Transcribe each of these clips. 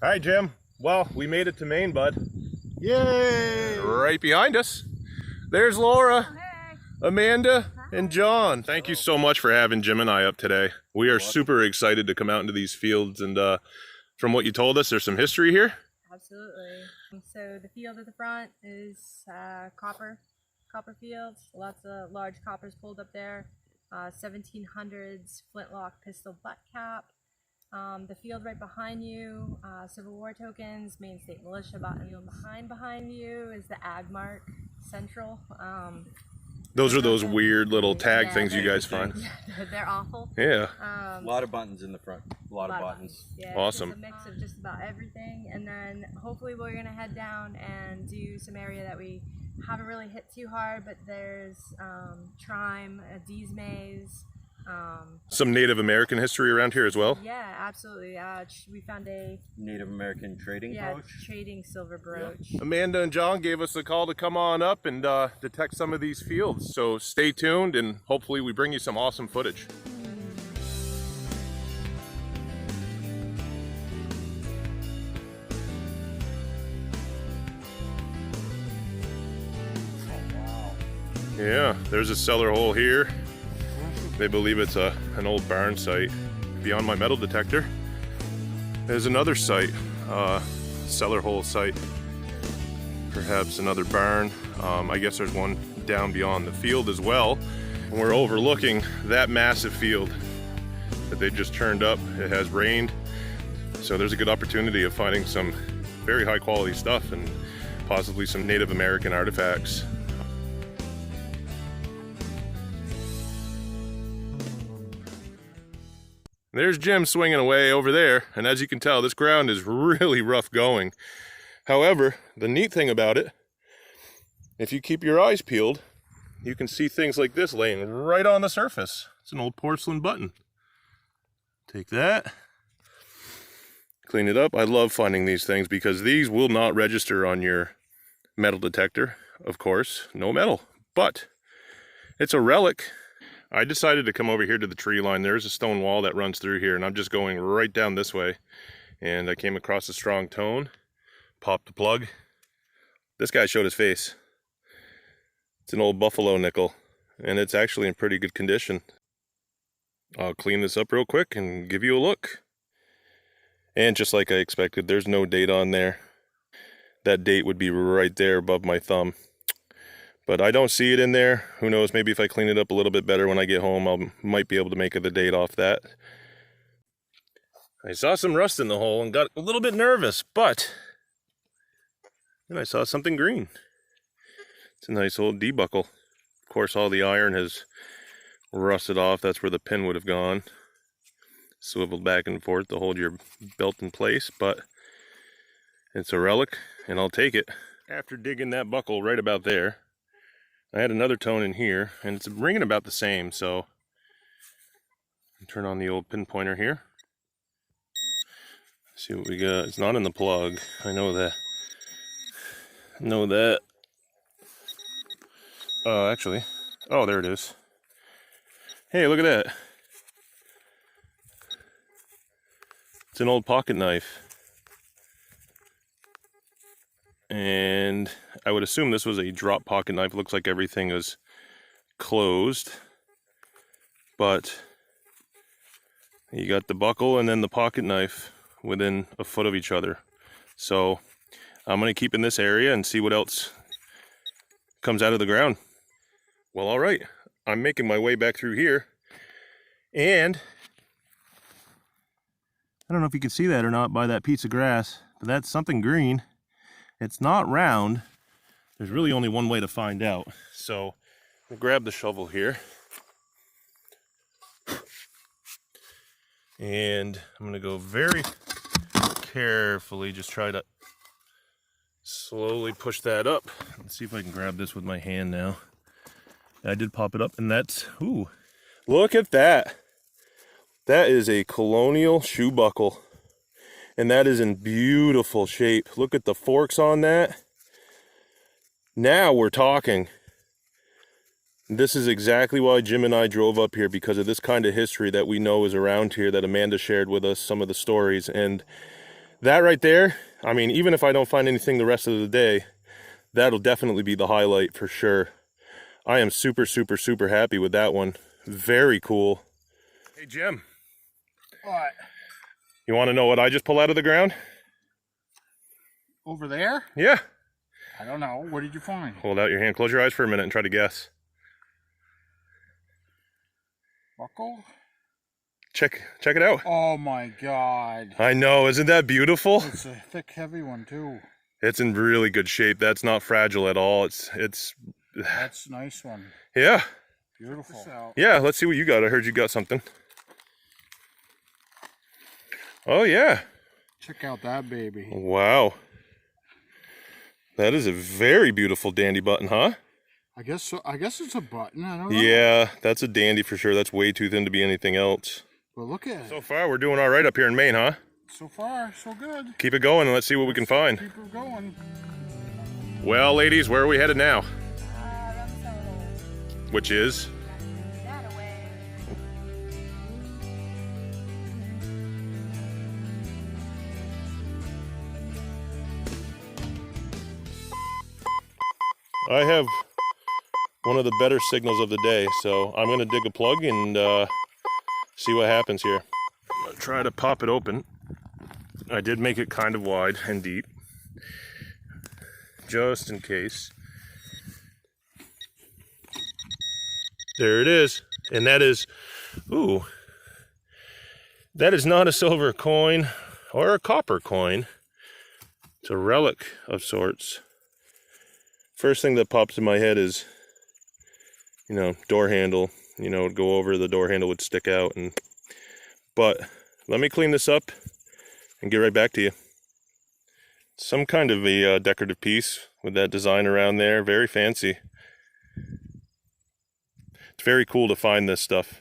Hi, Jim. Well, we made it to Maine, bud. Yay! Right behind us. There's Laura, Oh, hey. Amanda, and John. Thank you so much for having Jim and I up today. We are super excited to come out into these fields, and from what you told us, there's some history here. Absolutely. So the field at the front is copper fields. Lots of large coppers pulled up there. 1700s flintlock pistol butt cap. The field right behind you, Civil War tokens, Maine State Militia battalion behind you is the Ag Mark Central. Those are those weird little tag Yeah, things you guys find. Yeah, they're awful. Yeah. A lot of buttons in the front. A lot of buttons. Yeah, Awesome. It's a mix of just about everything, and then hopefully we're gonna head down and do some area that we haven't really hit too hard, but there's Trime, D's Maze. Some Native American history around here as well. Yeah, absolutely. We found a Native American trading brooch. trading silver brooch. Amanda and John gave us a call to come on up and detect some of these fields. So stay tuned, and hopefully we bring you some awesome footage. Yeah, there's a cellar hole here. They believe it's an old barn site. Beyond my metal detector, there's another site, cellar hole site. Perhaps another barn. I guess there's one down beyond the field as well. And we're overlooking that massive field that they just turned up. It has rained, so there's a good opportunity of finding some very high quality stuff and possibly some Native American artifacts. There's Jim swinging away over there, and as you can tell, this ground is really rough going. However, the neat thing about it, if you keep your eyes peeled, you can see things like this laying right on the surface. It's an old porcelain button. Take that, clean it up. I love finding these things because these will not register on your metal detector. Of course, no metal, but it's a relic. I decided to come over here to the tree line. There's a stone wall that runs through here, and I'm just going right down this way. And I came across a strong tone, popped the plug. This guy showed his face. It's an old buffalo nickel, and it's actually in pretty good condition. I'll clean this up real quick and give you a look. And just like I expected, there's no date on there. That date would be right there above my thumb. But I don't see it in there. Who knows, maybe if I clean it up a little bit better when I get home, I might be able to make the date off that. I saw some rust in the hole and got a little bit nervous, but then I saw something green. It's a nice old D-buckle. Of course, all the iron has rusted off. That's where the pin would have gone. Swiveled back and forth to hold your belt in place, but it's a relic, and I'll take it. After digging that buckle right about there, I had another tone in here, and it's ringing about the same, so turn on the old pinpointer here. See what we got. It's not in the plug. I know that. Actually, oh, there it is. Hey, look at that. It's an old pocket knife. And I would assume this was a drop pocket knife. It looks like everything is closed, but you got the buckle and then the pocket knife within a foot of each other. So I'm going to keep in this area and see what else comes out of the ground. Well, all right, I'm making my way back through here, and I don't know if you can see that or not by that piece of grass, but that's something green. It's not round. There's really only one way to find out. So I'll grab the shovel here. And I'm going to go very carefully, just try to slowly push that up. Let's see if I can grab this with my hand now. I did pop it up, and that's, ooh, look at that. That is a colonial shoe buckle. And that is in beautiful shape. Look at the forks on that. Now we're talking. This is exactly why Jim and I drove up here, because of this kind of history that we know is around here, that Amanda shared with us some of the stories. And That right there, I mean, even if I don't find anything the rest of the day, that'll definitely be the highlight for sure. I am super, super, super happy with that one. Very cool. Hey, Jim. What? You want to know what I just pulled out of the ground? Over there? Yeah. I don't know. What did you find? Hold out your hand. Close your eyes for a minute and try to guess. Buckle? Check it out. Oh my God. I know, isn't that beautiful? It's a thick, heavy one too. It's in really good shape. That's not fragile at all. It's That's a nice one. yeah. Beautiful. Yeah, let's see what you got. I heard you got something. Oh yeah. Check out that baby. Wow. That is a very beautiful dandy button, huh? I guess so. I guess it's a button. I don't know. Yeah, that's a dandy for sure. That's way too thin to be anything else. But look at it. So far, we're doing all right up here in Maine, huh? So far, so good. Keep it going and let's see what we can find. Keep it going. Well, ladies, where are we headed now? Around the cellar hole. Which is? That away. I have one of the better signals of the day, so I'm gonna dig a plug and see what happens here. I'm gonna try to pop it open. I did make it kind of wide and deep, just in case. There it is, and that is, ooh, that is not a silver coin or a copper coin. It's a relic of sorts. First thing that pops in my head is, you know, door handle. You know, it'd go over, the door handle would stick out. But let me clean this up and get right back to you. Some kind of a decorative piece with that design around there. Very fancy. It's very cool to find this stuff.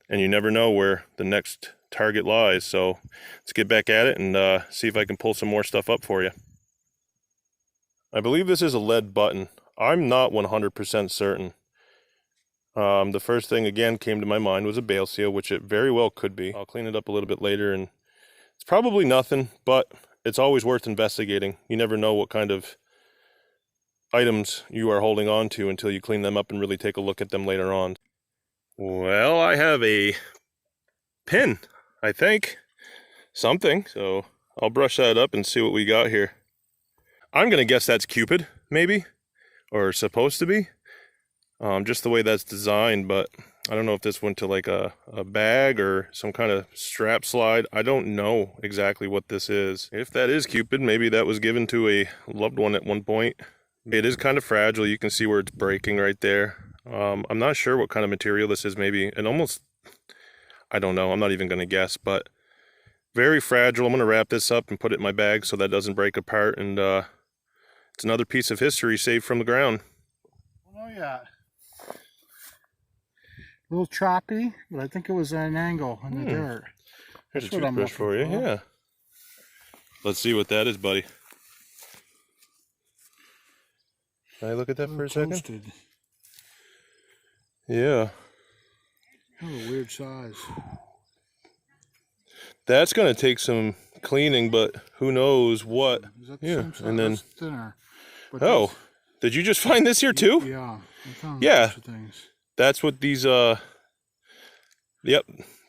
And you never know where the next target lies. So let's get back at it and see if I can pull some more stuff up for you. I believe this is a lead button. I'm not 100% certain. The first thing again came to my mind was a bale seal, which it very well could be. I'll clean it up a little bit later, and it's probably nothing, but it's always worth investigating. You never know what kind of items you are holding on to until you clean them up and really take a look at them later on. Well, I have a pin, I think. Something, so I'll brush that up and see what we got here. I'm gonna guess that's Cupid, maybe, or supposed to be. Just the way that's designed, but I don't know if this went to like a bag or some kind of strap slide. I don't know exactly what this is. If that is Cupid, maybe that was given to a loved one at one point. It is kind of fragile. You can see where it's breaking right there. I'm not sure what kind of material this is. Maybe it almost, I don't know. I'm not even gonna guess, but very fragile. I'm gonna wrap this up and put it in my bag so that doesn't break apart, and it's another piece of history saved from the ground. Oh yeah. A little choppy, but I think it was at an angle in the dirt. Here's a That's what I'm toothbrush for you, looking for. yeah. Let's see what that is, buddy. Can I look at that for a second? Toasted. Yeah. Kind of a weird size. That's gonna take some cleaning, but who knows what. Is that the Yeah, same size? and then, That's thinner. But oh, did you just find this here too? yeah. I found Yeah. a bunch of things. That's what these, yep,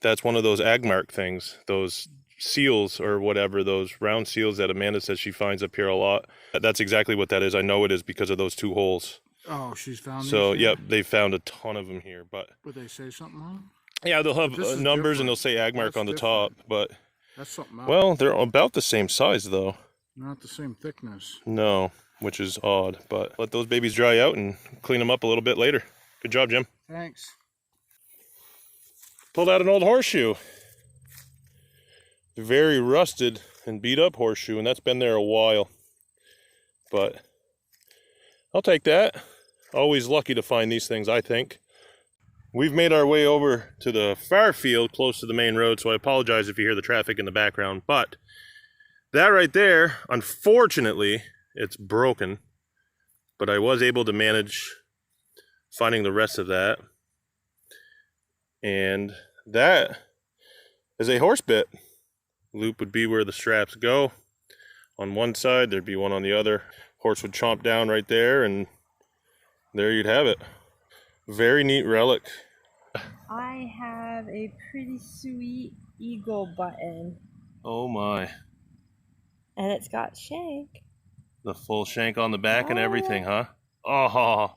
that's one of those agmark things, those seals or whatever, those round seals that Amanda says she finds up here a lot. That's exactly what that is. I know it is because of those two holes. Oh, she's found So, these yep, here? they found a ton of them here, but But they say something on them? yeah, they'll have This is numbers and they'll different. say agmark That's on the top, but That's something else. well, they're about the same size though. Not the same thickness. No, which is odd, but let those babies dry out and clean them up a little bit later. Good job, Jim. Thanks. Pulled out an old horseshoe. Very rusted and beat up horseshoe, and that's been there a while. But I'll take that. Always lucky to find these things, I think. We've made our way over to the far field close to the main road, so I apologize if you hear the traffic in the background. But that right there, unfortunately, it's broken. But I was able to manage finding the rest of that. And that is a horse bit. Loop would be where the straps go. On one side, there'd be one on the other. Horse would chomp down right there, and there you'd have it. Very neat relic. I have a pretty sweet eagle button. Oh my. And it's got shank. The full shank on the back and Oh, everything, huh? Oh,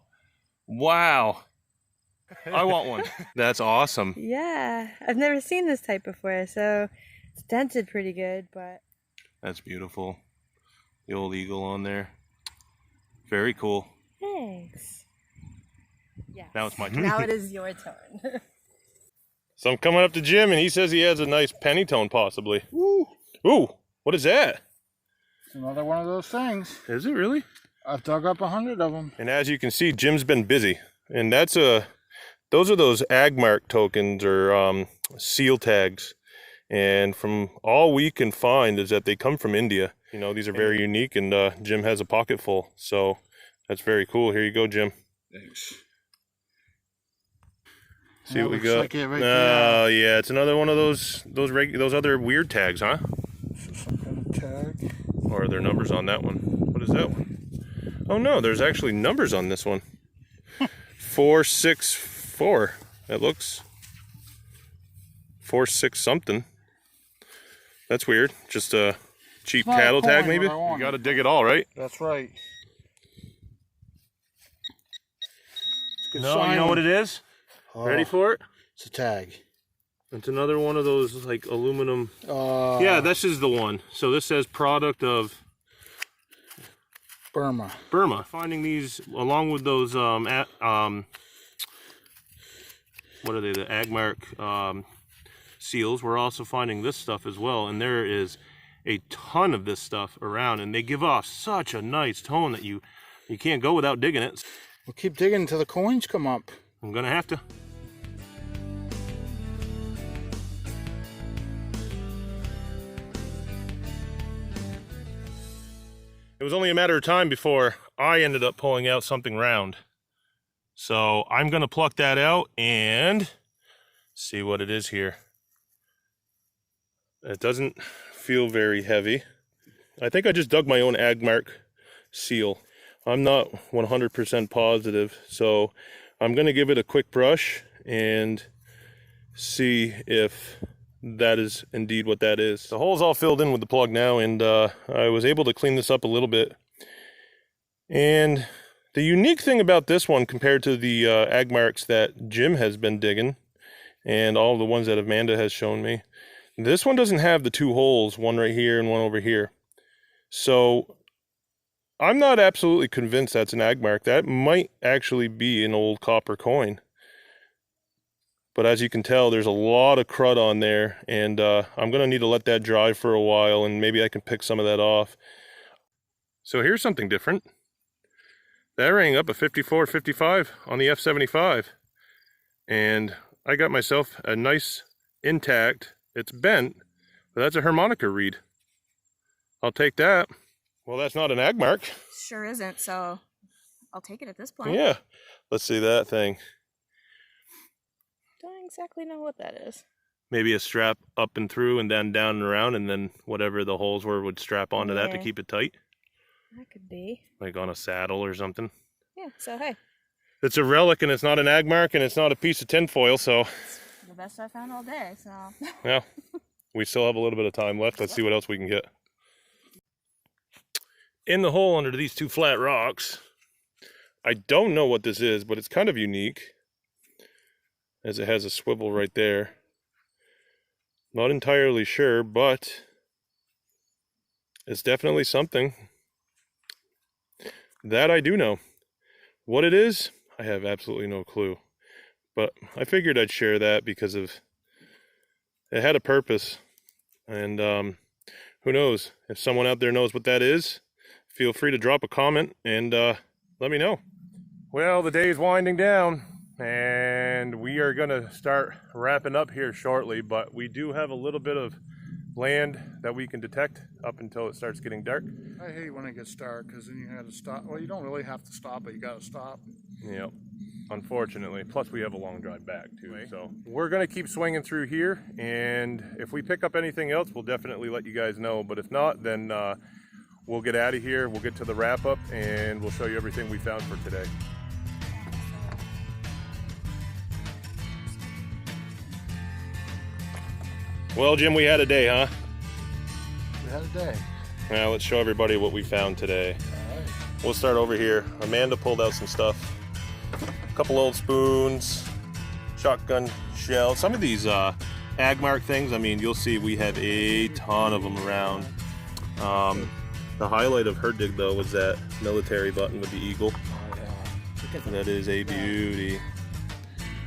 wow. I want one. That's awesome. Yeah, I've never seen this type before, so it's dented pretty good, but... That's beautiful. The old eagle on there. Very cool. Thanks. Yeah. Now it's my turn. Now it is your turn. So I'm coming up to Jim, and he says he has a nice penny tone, possibly. Woo! Ooh, what is that? It's another one of those things. Is it really? I've dug up 100 of them. And as you can see, Jim's been busy. And that's those are those Agmark tokens or seal tags. And from all we can find is that they come from India. You know, these are very unique, and Jim has a pocket full. So that's very cool. Here you go, Jim. Thanks. See what we got. Like it right Oh, yeah, it's another one of those other weird tags, huh? This is some kind of tag. Or are there numbers on that one? What is that one? Oh no, there's actually numbers on this one. 464. It looks 46 something. That's weird. Just a cheap Not a cattle tag, coin, maybe. what I You wanted. got to dig it all, right? That's right. No, you know what it is? Oh, Ready for it? It's a tag. It's another one of those like aluminum. Uh, Yeah, this is the one. So this says product of Burma. Burma. Finding these along with those what are they? The Agmark seals. We're also finding this stuff as well, and there is a ton of this stuff around, and they give off such a nice tone that you can't go without digging it. We'll keep digging until the coins come up. I'm gonna have to. It was only a matter of time before I ended up pulling out something round. So I'm gonna pluck that out and see what it is here. It doesn't feel very heavy. I think I just dug my own Agmark seal. I'm not 100% positive, so I'm gonna give it a quick brush and see if that is indeed what that is. The hole's all filled in with the plug now, and I was able to clean this up a little bit. And the unique thing about this one compared to the Agmarks that Jim has been digging and all the ones that Amanda has shown me, this one doesn't have the two holes, one right here and one over here. So I'm not absolutely convinced that's an Agmark. That might actually be an old copper coin. But as you can tell, there's a lot of crud on there, and I'm going to need to let that dry for a while, and maybe I can pick some of that off. So here's something different. That rang up a 54-55 on the F75, and I got myself a nice intact, it's bent, but that's a Harmonica Reed. I'll take that. Well, that's not an Agmark. Sure isn't, so I'll take it at this point. Yeah, let's see that thing. Don't exactly know what that is. Maybe a strap up and through and then down and around, and then whatever the holes were would strap onto that to Yeah. keep it tight. That could be. Like on a saddle or something. Yeah, so hey, It's a relic, and it's not an Agmark, and it's not a piece of tinfoil, so the best I found all day, so. yeah. We still have a little bit of time left. Let's see what else we can get. In the hole under these two flat rocks, I don't know what this is, but it's kind of unique, as it has a swivel right there. Not entirely sure, but it's definitely something. That I do know. What it is, I have absolutely no clue. But I figured I'd share that because of it had a purpose. And who knows? If someone out there knows what that is, feel free to drop a comment and let me know. Well, the day's winding down, and we are gonna start wrapping up here shortly, but we do have a little bit of land that we can detect up until it starts getting dark. I hate when it gets dark because then you have to stop. Well, you don't really have to stop, but you got to stop. Yep. unfortunately. Plus we have a long drive back too. So we're gonna keep swinging through here, and if we pick up anything else, we'll definitely let you guys know. But if not, then we'll get out of here. We'll get to the wrap up, and we'll show you everything we found for today. Well, Jim, we had a day, huh? We had a day. Now let's show everybody what we found today. All right. We'll start over here. Amanda pulled out some stuff. A couple old spoons, shotgun shells. Some of these Agmark things, I mean, you'll see we have a ton of them around. The highlight of her dig, though, was that military button with the eagle. Oh, yeah. That is a beauty.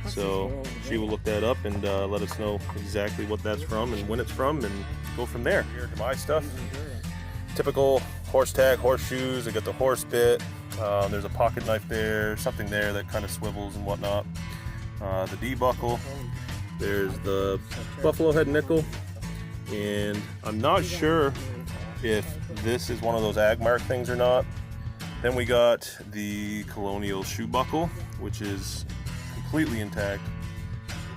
So she will look that up and let us know exactly what that's from and when it's from, and go from there. Here to my stuff. Typical horse tag, horseshoes. I got the horse bit. There's a pocket knife there, something there that kind of swivels and whatnot. The D buckle. There's the buffalo head nickel, and I'm not sure if this is one of those Agmark things or not. Then we got the Colonial shoe buckle, which is completely intact.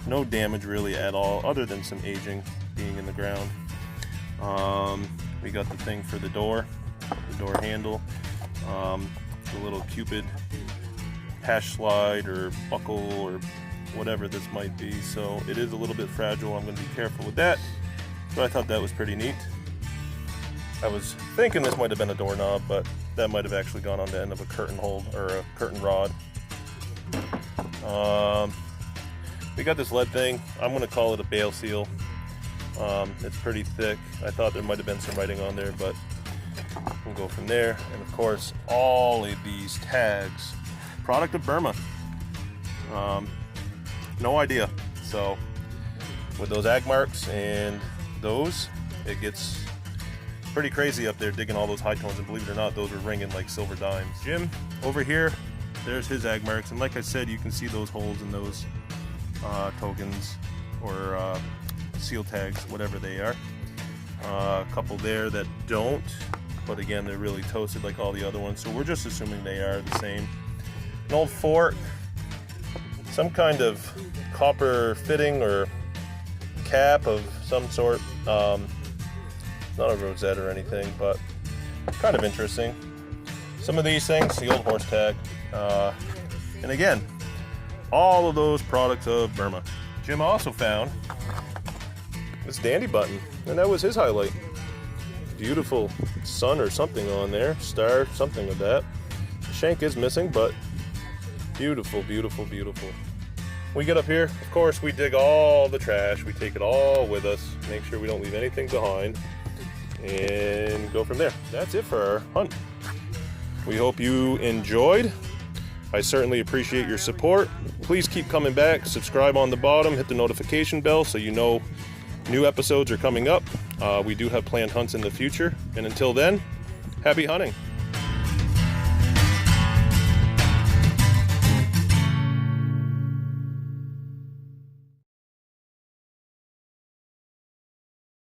No damage really at all, other than some aging being in the ground. We got the thing for the door handle, the little Cupid hash slide or buckle or whatever this might be. So it is a little bit fragile. I'm going to be careful with that, but I thought that was pretty neat. I was thinking this might have been a doorknob, but that might have actually gone on the end of a curtain hold or a curtain rod. We got this lead thing. I'm going to call it a bale seal. It's pretty thick. I thought there might have been some writing on there, but we'll go from there. And of course, all of these tags, product of Burma. No idea. So with those Agmarks and those, it gets pretty crazy up there digging all those high tones, and believe it or not, those were ringing like silver dimes. Jim over here, there's his Agmarks, and like I said, you can see those holes in those tokens or seal tags, whatever they are. A couple there that don't, but again, they're really toasted like all the other ones, so we're just assuming they are the same. An old fork, some kind of copper fitting or cap of some sort. Not a rosette or anything, but kind of interesting. Some of these things, the old horse tag, and again, all of those products of Burma. Jim also found this dandy button, and that was his highlight. Beautiful sun or something on there, star, something of that. The shank is missing, but beautiful, beautiful, beautiful. We get up here, of course, we dig all the trash, we take it all with us, make sure we don't leave anything behind, and go from there. That's it for our hunt. We hope you enjoyed. I certainly appreciate your support. Please keep coming back, subscribe on the bottom, hit the notification bell so you know new episodes are coming up. We do have planned hunts in the future, and until then, happy hunting.